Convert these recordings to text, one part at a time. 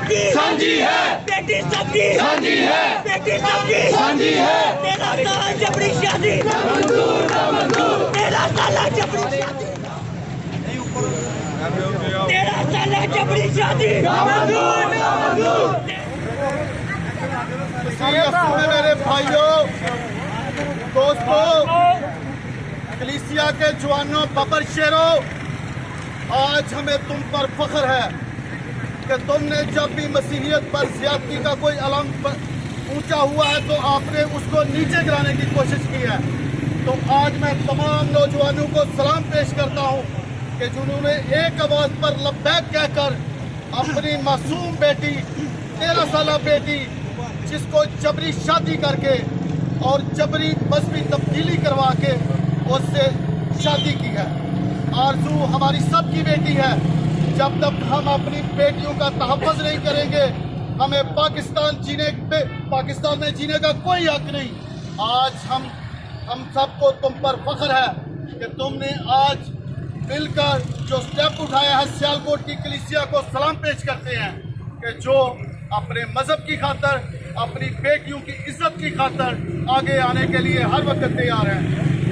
सबकी सांझी है, बेटी सबकी सांझी है, बेटी सबकी सांझी है। 13 साल जबरी शादी, मंजूर ना मंजूर, 13 साल जबरी शादी, 13 साल जबरी शादी, मंजूर ना मंजूर। मेरे भाइयों, दोस्तों, कलीसिया के जवानों, बबर शेरों, आज हमें तुम पर फख्र है कि तुमने जब भी मसीहियत पर ज्यादती का कोई अलम ऊंचा हुआ है तो आपने उसको नीचे गिराने की कोशिश की है। तो आज मैं तमाम नौजवानों को सलाम पेश करता हूं कि जिन्होंने एक आवाज पर लब्बैक कहकर अपनी मासूम बेटी, 13 साल बेटी, जिसको जबरी शादी करके और जबरी मजहबी तब्दीली करवा के उससे शादी की है। आरज़ू हमारी सबकी बेटी है। जब तक हम अपनी बेटियों का तहफ़्फ़ुज़ नहीं करेंगे, हमें पाकिस्तान में जीने का कोई हक नहीं। आज हम सबको तुम पर फख्र है कि तुमने आज मिलकर जो स्टेप उठाया है। सियालकोट की कलीसिया को सलाम पेश करते हैं कि जो अपने मजहब की खातर, अपनी बेटियों की इज्जत की खातर आगे आने के लिए हर वक्त तैयार हैं। तो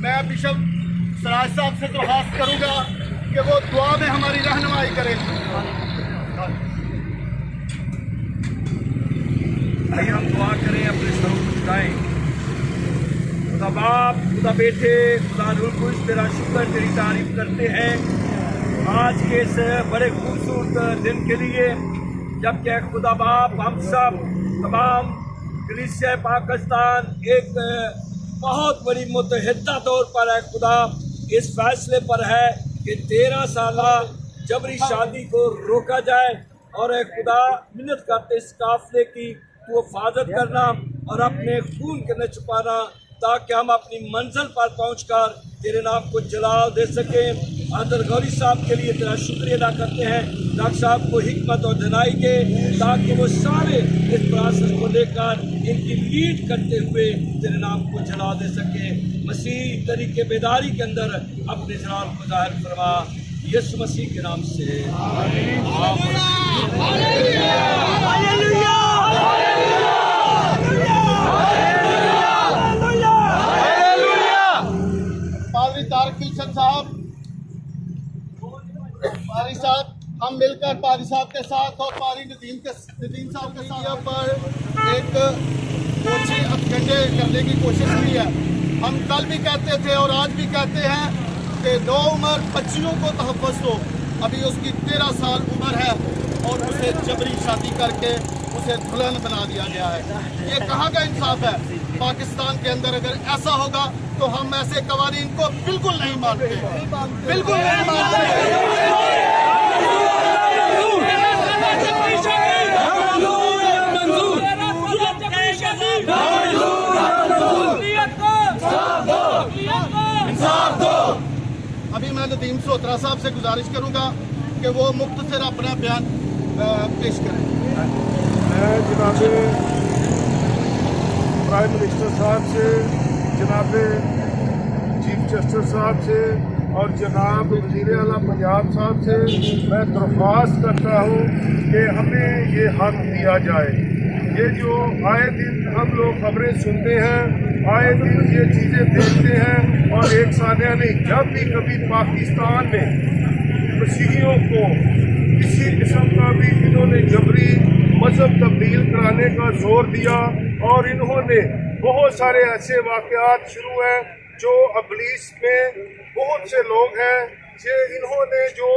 मैं बिशप सराज साहब से दरख्वास्त करूंगा कि वो दुआ में हमारी रहनुमाई करें। आइए हम दुआ करें, अपने सरों को झुकाएं। खुदा बाप, खुदा बेटे, खुदा रूह कुछ तेरा शुक्र, तेरी तारीफ करते हैं आज के इस बड़े खूबसूरत दिन के लिए, जबकि खुदा बाप हम सब तमाम कलीसिया पाकिस्तान एक बहुत बड़ी मुतहदा तौर पर है खुदा इस फैसले पर है कि 13 साल जबरी शादी को रोका जाए। और खुदा मिन्नत करते इस काफिले की तो हिफाजत करना और अपने खून के न छुपाना, ताकि हम अपनी मंजिल पर पहुंचकर तेरे नाम को जलाल दे सकें। आदर गौरी साहब के लिए तेरा शुक्रिया अदा करते हैं। डॉक्टर साहब को हिकमत और दनाई के, ताकि वो सारे इस प्रोसेस को लेकर इनकी लीड करते हुए तेरे नाम को जला दे सके। मसीह तरीके बेदारी के अंदर अपने जलाल को जाहिर फरमा, यीशु मसीह के नाम से आमीन। पारी साहब, हम मिलकर पारी साहब के साथ और पारी नदीम साहब के साथ पर एक कोची अखंडे करने की कोशिश की है। हम कल भी कहते थे और आज भी कहते हैं कि नौ उम्र बच्चियों को तहफ़्फ़ुज़ दो। अभी उसकी 13 साल उम्र है और उसे जबरी शादी करके उसे दुल्हन बना दिया गया है। ये कहाँ का इंसाफ है? पाकिस्तान के अंदर अगर ऐसा होगा तो हम ऐसे कवानीन को बिल्कुल नहीं मानते, बिल्कुल नहीं मानते। अभी मैं नदीम सोत्रा साहब से गुजारिश करूंगा कि वो मुख्तसर अपना बयान पेश करें। मैं जनाब प्राइम मिनिस्टर साहब से, जनाब चीफ जस्टिस साहब से और जनाब वज़ीर आला पंजाब साहब से मैं दरख्वास्त करता हूँ कि हमें ये हक दिया जाए। ये जो आए दिन हम लोग खबरें सुनते हैं, आए दिन ये चीज़ें देखते हैं, और एक सानिया नहीं, जब भी कभी पाकिस्तान में मसीहियों को किसी किस्म का भी इन्होंने जबरी मजहब तब्दील कराने का जोर दिया, और इन्होंने बहुत सारे ऐसे वाक़यात शुरू हैं जो अबलीस में बहुत से लोग हैं कि इन्होंने जो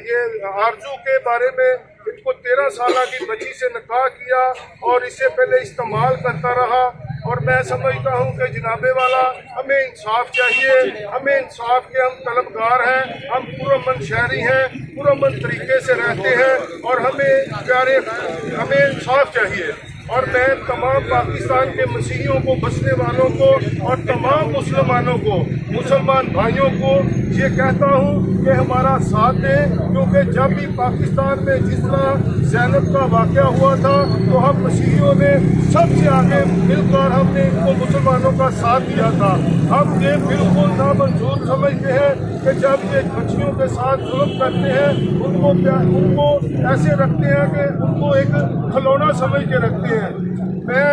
ये आरजू के बारे में इनको 13 साल की बच्ची से निकाह किया और इससे पहले इस्तेमाल करता रहा। और मैं समझता हूँ कि जनाबे वाला हमें इंसाफ चाहिए, हमें इंसाफ के हम तलबगार हैं, हम पुरअमन शहरी हैं, पुरअमन तरीके से रहते हैं और हमें इंसाफ चाहिए। और मैं तमाम पाकिस्तान के मसीहियों को, बसने वालों को और तमाम मुसलमानों को, मुसलमान भाइयों को ये कहता हूँ कि हमारा साथ दें, क्योंकि जब भी पाकिस्तान में जिस तरह ज़ैनब का वाक़या हुआ था तो हम मसीहियों ने सबसे आगे मिलकर हमने इनको मुसलमानों का साथ दिया था। हम ये बिल्कुल नामंजूर समझते हैं कि जब ये बच्चियों के साथ जुल्म करते हैं, उनको ऐसे रखते हैं कि उनको एक खिलौना समझ के रखते हैं। मैं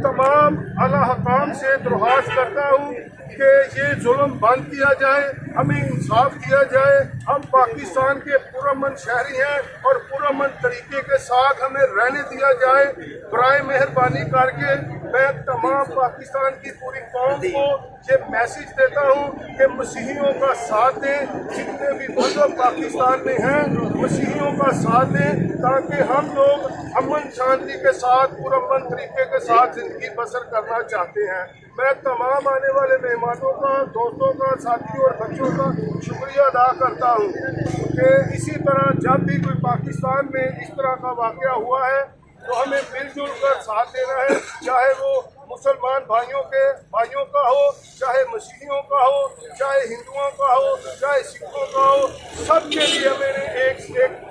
तमाम आला हकाम से दरख्वास्त करता हूँ कि ये जुल्म बंद किया जाए, हमें इंसाफ दिया जाए। हम पाकिस्तान के पुरअमन शहरी हैं और पुरअमन तरीके के साथ हमें रहने दिया जाए। बराए मेहरबानी करके मैं तमाम पाकिस्तान की पूरी कौम को ये मैसेज देता हूँ कि मसीहियों का साथ दें, जितने भी मजहब पाकिस्तान में हैं मसीहियों का साथ दें, ताकि हम लोग अमन शांति के साथ पुरअमन तरीके के साथ जिंदगी बसर करना चाहते हैं। मैं तमाम आने वाले मेहमानों का, दोस्तों का, साथियों और बच्चों का शुक्रिया अदा करता हूँ कि इसी तरह जब भी कोई पाकिस्तान में इस तरह का वाक़या हुआ है तो हमें मिलजुल कर साथ देना है, चाहे वो मुसलमान भाइयों का हो, चाहे मसीहियों का हो, चाहे हिंदुओं का हो, चाहे सिखों का हो, सबके लिए हमें एक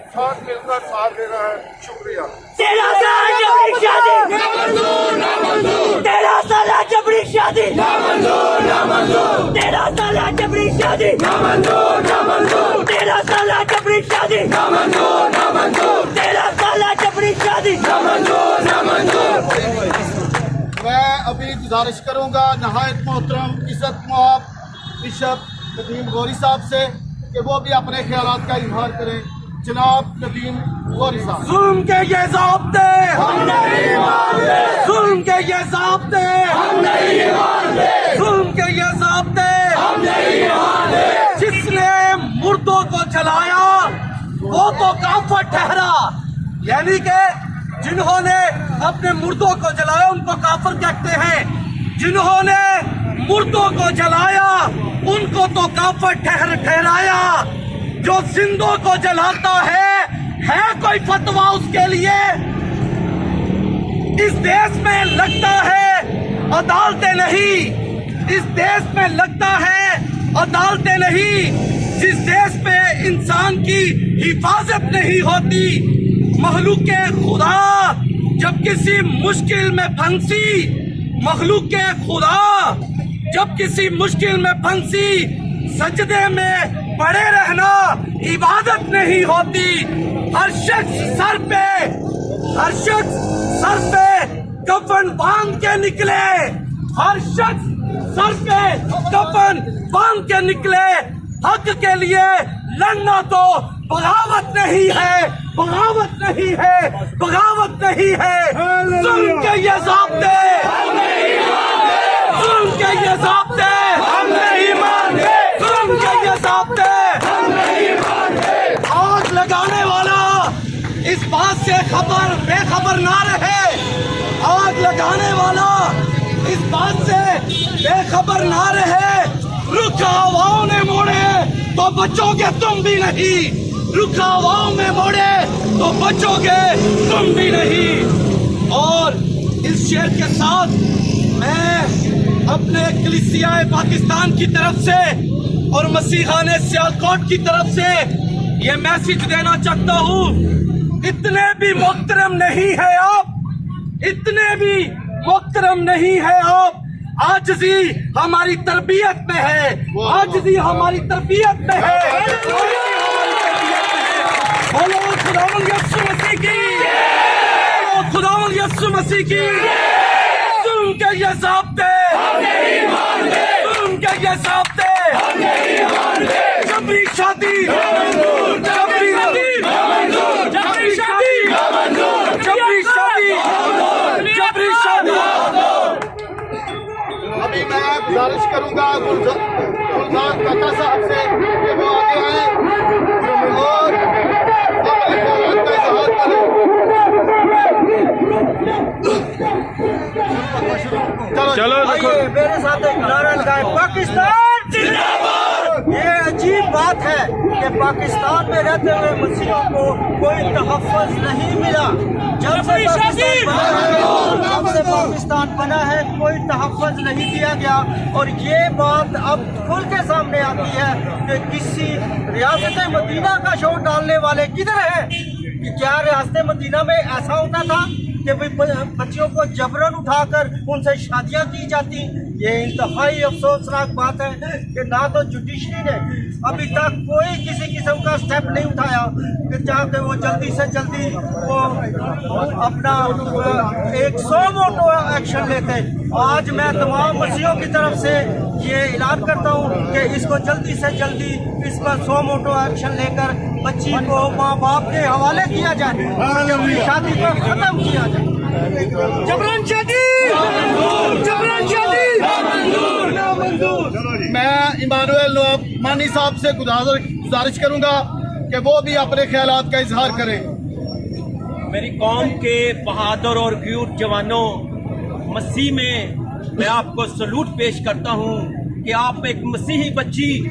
साथ मिलकर साथ देना है। शुक्रिया। 13 साल जबरी शादी ना मंजूर, 13 साल जबरी शादी ना मंजूर, 13 साल जबरी शादी ना मंजूर, 13 साल जबरी शादी ना मंजूर, 13 साल जबरी शादी ना मंजूर। मैं अभी गुजारिश करूंगा नहायत मोहतरम इज्जत मआब बिशप नदीम गौरी साहब से कि वो भी अपने ख्यालात का इजहार करें। जनाब नदीम गौरी साहब। जुल्म के ये ज़ाब्ते हम नहीं मानते, जुल्म के ये ज़ाब्ते हम नहीं मानते, जुल्म के ये ज़ाब्ते हम नहीं मानते। जिसने मुर्दों को जलाया वो तो काफिर ठहरा, यानी कि जिन्होंने अपने मुर्दों को जलाया उनको काफिर कहते हैं, जिन्होंने मुर्दों को जलाया उनको तो काफिर ठहराया। जो जिंदों को जलाता है कोई फतवा उसके लिए? इस देश में लगता है अदालतें नहीं, इस देश में लगता है अदालतें नहीं, जिस देश में इंसान की हिफाजत नहीं होती। मखलूक़े खुदा जब किसी मुश्किल में फंसी, मखलूक़े खुदा जब किसी मुश्किल में फंसी, सजदे में पड़े रहना इबादत नहीं होती। हर शख्स सर पे कफन बांध के निकले, हर शख्स सर पे कफन बांध के निकले। हक के लिए लड़ना तो बगावत नहीं है, बगावत नहीं है, बगावत नहीं है। जुल्म के ये ज़ाब्ते हम नहीं मानते, जुल्म के ये ज़ाब्ते हम नहीं मानते, जुल्म के ये ज़ाब्ते हम नहीं मानते। आग लगाने वाला इस बात से बेखबर ना रहे, आग लगाने वाला इस बात से बेखबर ना रहे। रुख हवाओं ने मोड़े तो बचोगे तुम भी नहीं, रुख हवाओं में मोड़े तो बचोगे तुम भी नहीं। और इस शेर के साथ मैं अपने कलीसिया पाकिस्तान की तरफ से और मसीहाने सियालकोट की तरफ से ये मैसेज देना चाहता हूँ, इतने भी मोहतरम नहीं है आप, इतने भी मोहतरम नहीं है आप। आजिज़ी हमारी तरबियत में है, आजिज़ी हमारी तरबियत में है। बोलो खुदावंद यीशु मसीह की, खुदावंद यीशु मसीह की। जुल्म के ये ज़ाब्ते हम नहीं मानते, जुल्म के ये ज़ाब्ते हम नहीं मानते। जबरी शादी जबरी शादी जबरी शादी जबरी शादी जबरी शादी। अभी मैं गुजारिश करूंगा गुलजार काका साहब से कि वो आगे आए और अपने ख्यालात का इजहार करें। चलो मेरे साथ एक नारा लगाए, पाकिस्तान जिंदाबाद। ये अजीब बात है कि पाकिस्तान में रहते हुए मसीहों को कोई तहफ़्फ़ुज़ नहीं मिला। जब से पाकिस्तान बना है कोई तहफ़्फ़ुज़ नहीं दिया गया। और ये बात अब खुल के सामने आती है कि किसी रियासत मदीना का शोर डालने वाले किधर हैं? कि क्या रियासत मदीना में ऐसा होता था कि बच्चियों को जबरन उठाकर उनसे शादियां की जाती? ये इंतहाई अफसोसनाक बात है कि ना तो जुडिशरी ने अभी तक कोई किसी किस्म का स्टेप नहीं उठाया कि चाहे वो जल्दी से जल्दी वो अपना 100 मोटो एक्शन लेते। आज मैं तमाम मसीहों की तरफ से ये ऐलान करता हूँ कि इसको जल्दी से जल्दी इस पर 100 मोटो एक्शन लेकर बच्ची को माँ बाप के हवाले किया जाए, शादी को खत्म किया जाए। जबरन शादी, जबरन शादी मैं इमानुएल मानी साहब से गुजारिश करूंगा कि वो भी अपने ख्यालात का इजहार करें। मेरी कौम के बहादुर और वीर जवानों, मसीह में मैं आपको सलूट पेश करता हूं कि आप एक मसीही बच्ची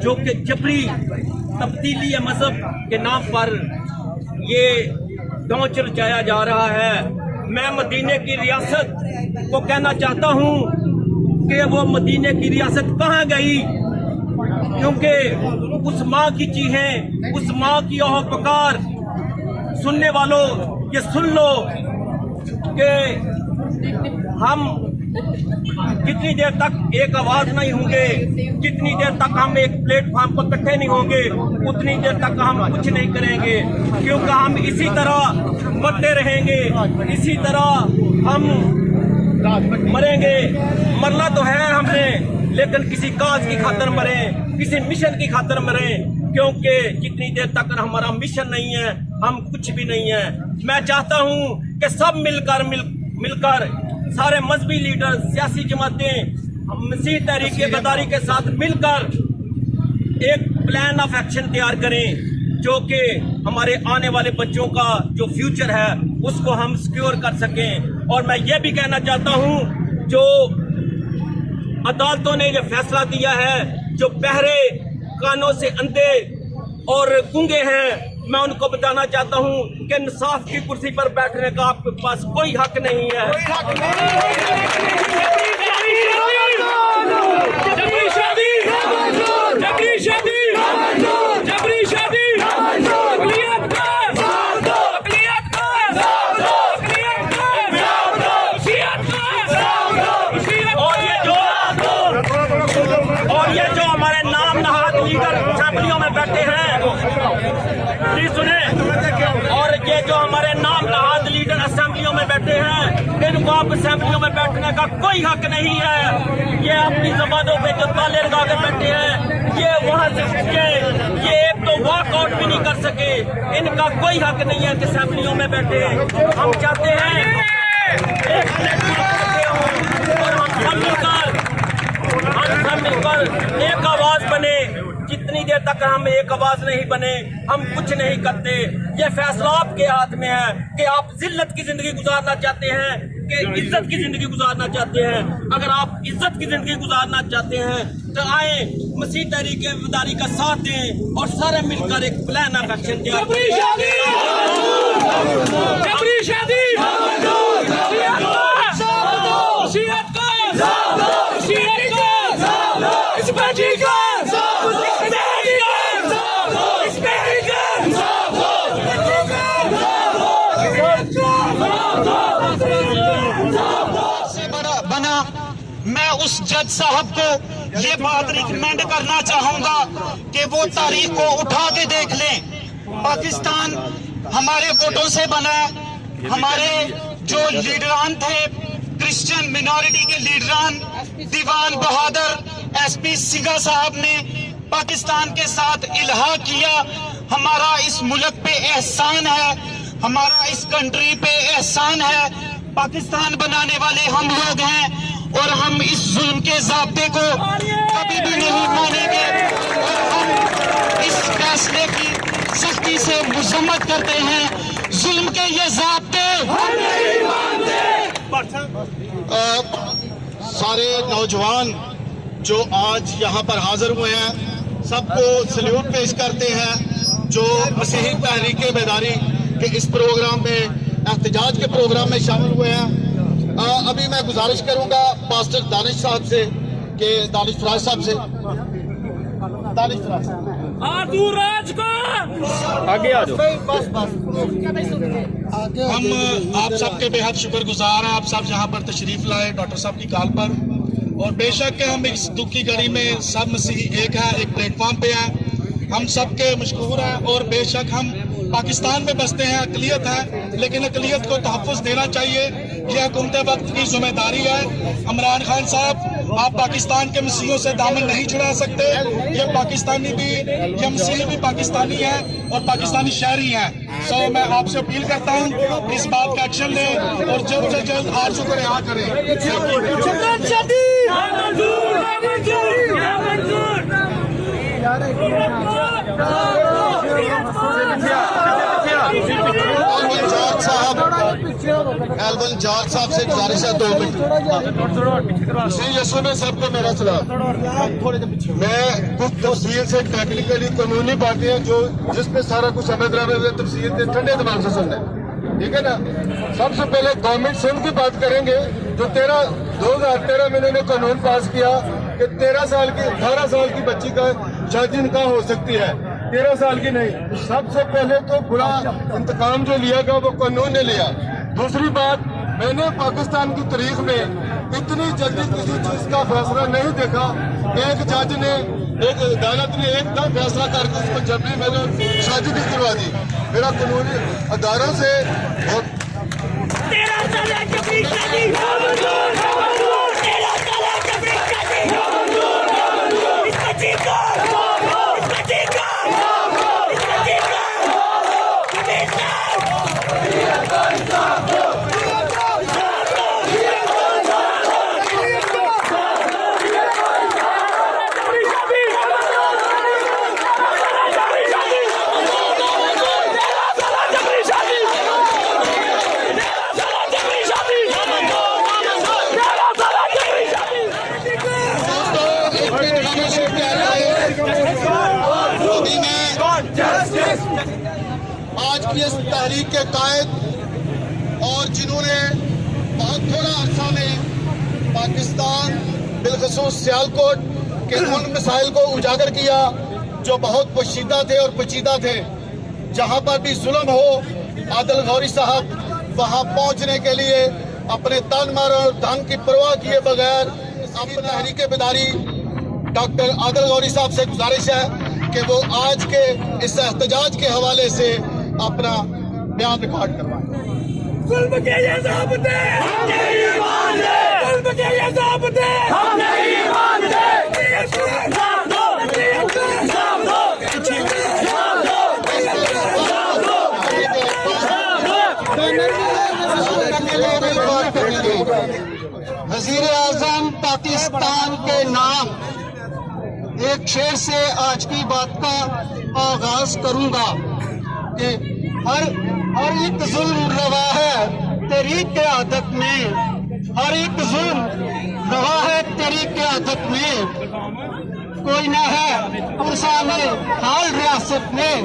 जो कि जबरी तब्दीली मजहब के नाम पर ये डोंच रचाया जा रहा है। मैं मदीने की रियासत को कहना चाहता हूं कि वो मदीने की रियासत कहाँ गई, क्योंकि उस माँ की चीखें, उस माँ की ओह पुकार सुनने वालों ये सुन लो कि हम जितनी देर तक एक आवाज नहीं होंगे, जितनी देर तक हम एक प्लेटफॉर्म पर इकट्ठे नहीं होंगे, उतनी देर तक हम कुछ नहीं करेंगे। क्योंकि हम इसी तरह मरते रहेंगे, इसी तरह हम मरेंगे। मरना तो है हमने, लेकिन किसी काज की खातिर मरे, किसी मिशन की खातिर मरे, क्योंकि जितनी देर तक हमारा मिशन नहीं है हम कुछ भी नहीं है। मैं चाहता हूं कि सब मिलकर सारे मजहबी लीडर, सियासी जमातें, मसीह तहरीक बदारी के साथ मिलकर एक प्लान ऑफ एक्शन तैयार करें जो कि हमारे आने वाले बच्चों का जो फ्यूचर है उसको हम सिक्योर कर सकें। और मैं ये भी कहना चाहता हूं, जो अदालतों ने ये फैसला दिया है, जो बहरे कानों से अंधे और गूंगे हैं, मैं उनको बताना चाहता हूं कि इंसाफ की कुर्सी पर बैठने का आपके पास कोई हक नहीं है। जबरी शादी, जबरी शादी, जबरी शादी, अक़लियत का, अक़लियत का, अक़लियत का, शियत का। और ये जो हमारे नाम नहाद लीडर असेंबलियों में बैठे हैं, जी सुने, और ये जो हमारे नाम नहाद लीडर असेंबलियों में बैठे हैं, इनको आप असेंबलियों में बैठने का कोई हक नहीं है। ये अपनी जबानों पे जो ताले लगा के बैठे हैं, ये वहां से ये एक तो वॉकआउट भी नहीं कर सके, इनका कोई हक नहीं है कि असेंबलियों में बैठे। हम चाहते हैं एक और हम सब मिलकर एक आवाज बने। जितनी देर तक हम एक आवाज नहीं बने हम कुछ नहीं करते। ये फैसला आपके हाथ में है कि आप जिल्लत की जिंदगी गुजारना चाहते हैं कि इज्जत की जिंदगी गुजारना चाहते हैं। अगर आप इज्जत की जिंदगी गुजारना चाहते हैं तो आए, मसीह तहरीक बदारी का साथ दें और सारे मिलकर एक प्लान ऑफ एक्शन तैयार करें। जबरी शादी, शियत का, शियत का, इस बच्ची का, मैं उस जज साहब को ये बात रिकमेंड करना चाहूंगा कि वो तारीख को उठा के देख लें। पाकिस्तान हमारे वोटों से बना है। हमारे जो लीडरान थे, क्रिश्चियन मिनॉरिटी के लीडरान, दीवान बहादुर एसपी सिंघा साहब ने पाकिस्तान के साथ इल्हा किया। हमारा इस मुल्क पे एहसान है, हमारा इस कंट्री पे एहसान है। पाकिस्तान बनाने वाले हम लोग हैं और हम इस जुल्म के ज़ाब्ते को कभी भी नहीं मानेंगे और हम इस फैसले की सख्ती से मजम्मत करते हैं। जुल्म के ये ज़ाब्ते हम नहीं मानते। सारे नौजवान जो आज यहाँ पर हाजिर हुए हैं, सबको सल्यूट पेश करते हैं जो मसीही तहरीक बेदारी के इस प्रोग्राम में, एहतजाज के प्रोग्राम में शामिल हुए हैं। अभी मैं गुजारिश करूंगा पास्टर दानिश साहब से कि दानिश फराज साहब से आगे आ जाओ। हम आप सबके बेहद शुक्रगुजार हैं, आप सब यहाँ पर तशरीफ लाए डॉक्टर साहब की कॉल पर। और बेशक के हम इस दुख की घड़ी में सब मसीही एक है, एक प्लेटफॉर्म पे हैं, हम सबके मशकूर हैं। और बेशक हम पाकिस्तान में बसते हैं, अक़लियत है, लेकिन अक़लियत को तहफ़्फ़ुज़ देना चाहिए, यह हुकूमत वक्त की जिम्मेदारी है। इमरान खान साहब, आप पाकिस्तान के मसीहों से दामन नहीं छुड़ा सकते। ये पाकिस्तानी भी, ये मसीही भी पाकिस्तानी है और पाकिस्तानी शहरी हैं। सो मैं आपसे अपील करता हूँ इस बात का एक्शन लें और जल्द से जल्द आरज़ू को रिहा करें। एल्बन जॉर्ज साहब से गुजारिश है 2 मिनट। यीशु में सबको मेरा सलाम। मैं कुछ तफसील से टेक्निकली कानूनी बातें जो जिसपे सारा कुछ समझ रहा है, तफसील से ठंडे दिमाग से सुनना है, ठीक है ना। सबसे पहले गवर्नमेंट सिंध की बात करेंगे जो 2013 में इन्होंने कानून पास किया कि 18 साल की बच्ची का शादी निकाह हो सकती है, 13 साल की नहीं। सबसे पहले तो बुरा इंतकाम जो लिया गया वो कानून ने लिया। दूसरी बात, मैंने पाकिस्तान की तारीख में इतनी जल्दी किसी चीज का फैसला नहीं देखा। एक जज ने, एक अदालत ने एकदम फैसला करके उसको जबरी मैंने शादी भी करवा दी। मेरा कानूनी अदारों से आज की इस तहरीक के कायद और जिन्होंने बहुत थोड़ा अरसा में पाकिस्तान बिलखसूस सियालकोट के उन मसाइल को उजागर किया जो बहुत पोशीदा थे और पेचीदा थे। जहां पर भी जुल्म हो, आदिल गौरी साहब वहां पहुंचने के लिए अपने तन मन और धन की परवाह किए बगैर अपनी तहरीक बेदारी डॉक्टर आदिल गौरी साहब से गुजारिश है कि वो आज के इस एहतजाज के हवाले से अपना बयान रिकॉर्ड करवाएं। जुल्म के ये ज़ाब्ते हम नहीं मानते, जुल्म के ये ज़ाब्ते हम नहीं मानते। वज़ीर आज़म पाकिस्तान के नाम एक शेर से आज की बात का आगाज करूंगा कि हर एक जुल्म रवा है तेरी क़यादत में, हर एक जुल्म रवा है तेरी क़यादत में। कोई ना है पुरसाने हाल रियासत में।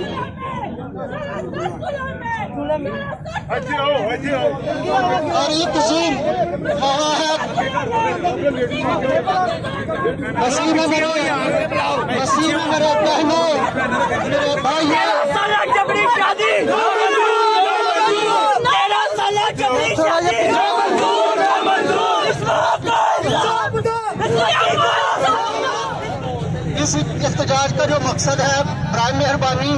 हर एक जुल्म रवा है वसीम मेरे बहनों, मेरे भाइयों, 13 साल जबरी शादी, 13 साल जबरी शादी इस इख्तिजाज का जो मकसद है, बराए मेहरबानी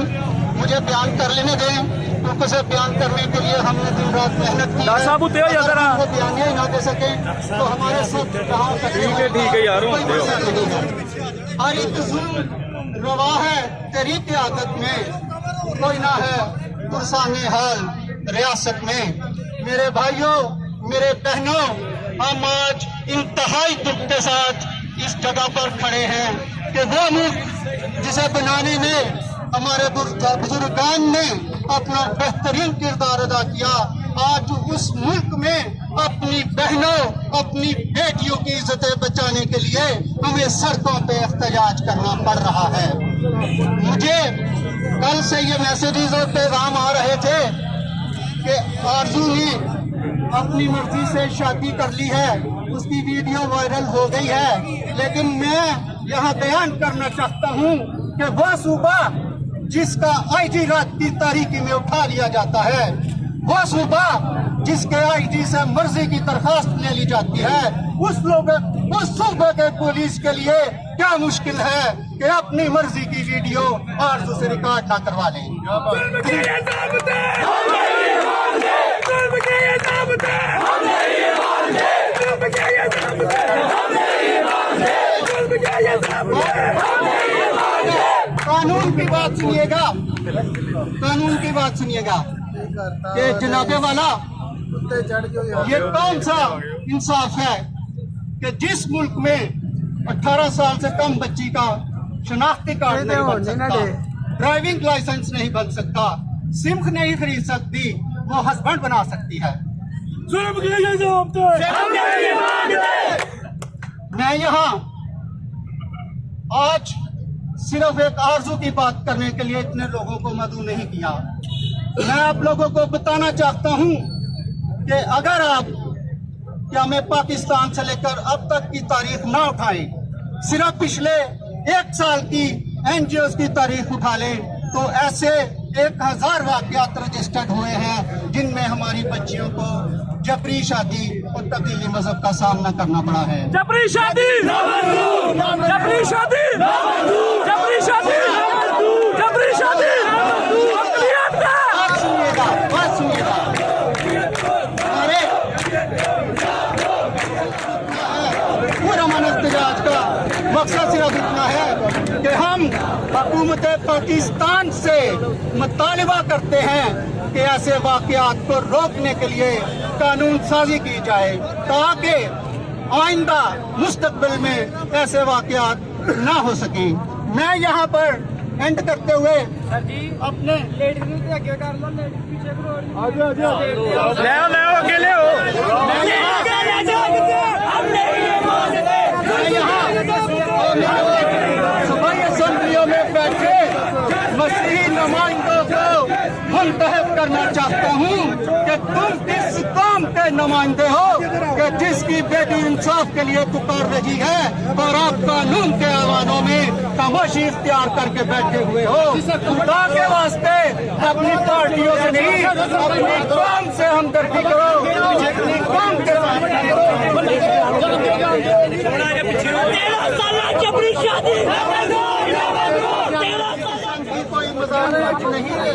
मुझे बयान कर लेने दें, क्योंकि उसे बयान करने के लिए हमने दिन रात मेहनत की है। अगर हम वो बयानिया ही ना दे सके तो हमारे साथ ठीक है यार। हर एक जुल्म रवा है तेरी क़यादत में, कोई ना है पुरसाने हाल रियासत में। मेरे भाइयों, मेरे बहनों, हम आज इंतहाई दुख के साथ इस जगह पर खड़े हैं कि वो मुल्क जिसे बनाने में हमारे बुजुर्गान ने अपना बेहतरीन किरदार अदा किया, आज उस मुल्क में अपनी बहनों, अपनी बेटियों की इज्जतें बचाने के लिए हमें सड़कों पे एहतजाज करना पड़ रहा है। मुझे कल से ये मैसेजेस और पैगाम आ रहे थे कि आरजू ने अपनी मर्जी से शादी कर ली है, उसकी वीडियो वायरल हो गई है, लेकिन मैं यहाँ बयान करना चाहता हूँ कि वह सूबा जिसका आईजी रात की तारीकी में उठा लिया जाता है, वह सूबा जिसके आईजी से मर्जी की दरखास्त ले ली जाती है, उस सूबे के पुलिस के लिए क्या मुश्किल है कि अपनी मर्जी की वीडियो आरजू से रिकॉर्ड ना करवा लें। कानून की बात सुनिएगा, कानून की बात सुनिएगा कि जनाबे वाला ये कौन सा इंसाफ है कि जिस मुल्क में 18 साल से कम बच्ची का शनाख्ती कार्ड नहीं बन सकता, ड्राइविंग लाइसेंस नहीं बन सकता, सिम नहीं खरीद सकती, वो हस्बैंड बना सकती है। मैं यहाँ आज सिर्फ एक आरजू की बात करने के लिए इतने लोगों को मदऊ नहीं किया। मैं आप लोगों को बताना चाहता हूँ कि अगर आप क्या मैं पाकिस्तान से लेकर अब तक की तारीख ना उठाएं, सिर्फ पिछले 1 साल की एनजीओ की तारीख उठा लें तो ऐसे 1000 वाकयात रजिस्टर्ड हुए हैं जिनमें हमारी बच्चियों को जबरी शादी और तब्दीली मजहब का सामना करना पड़ा है। जबरी शादी, जबरी शादी, जबरी शादी, जबरी शादी। बात सुनिएगा, बात सुनिएगा। अरे पूरा मन एहतजाज का मकसद सिर्फ इतना है कि हम हुकूमत पाकिस्तान से मुतालिबा करते हैं कि ऐसे वाकयात को रोकने के लिए कानून साजी की जाए ताकि आइंदा मुस्तकबिल में ऐसे वाकयात ना हो सके। मैं यहाँ पर एंड करते हुए अपने सूबाई असेंबलियों में बैठे मसीही नुमाइंदों को मुंतहब करना चाहता हूँ कि तुम किस कौम के नुमाइंदे हो कि जिसकी बेटी इंसाफ के लिए पुकार रही है और आप कानून के ऐवानों में खामोशी इख्तियार करके बैठे हुए हो। खुदा के वास्ते अपनी पार्टियों से नहीं, अपनी कौम से हमदर्दी करो, अपनी कौम के साथ जबरी शादी, कोई मजाक नहीं है।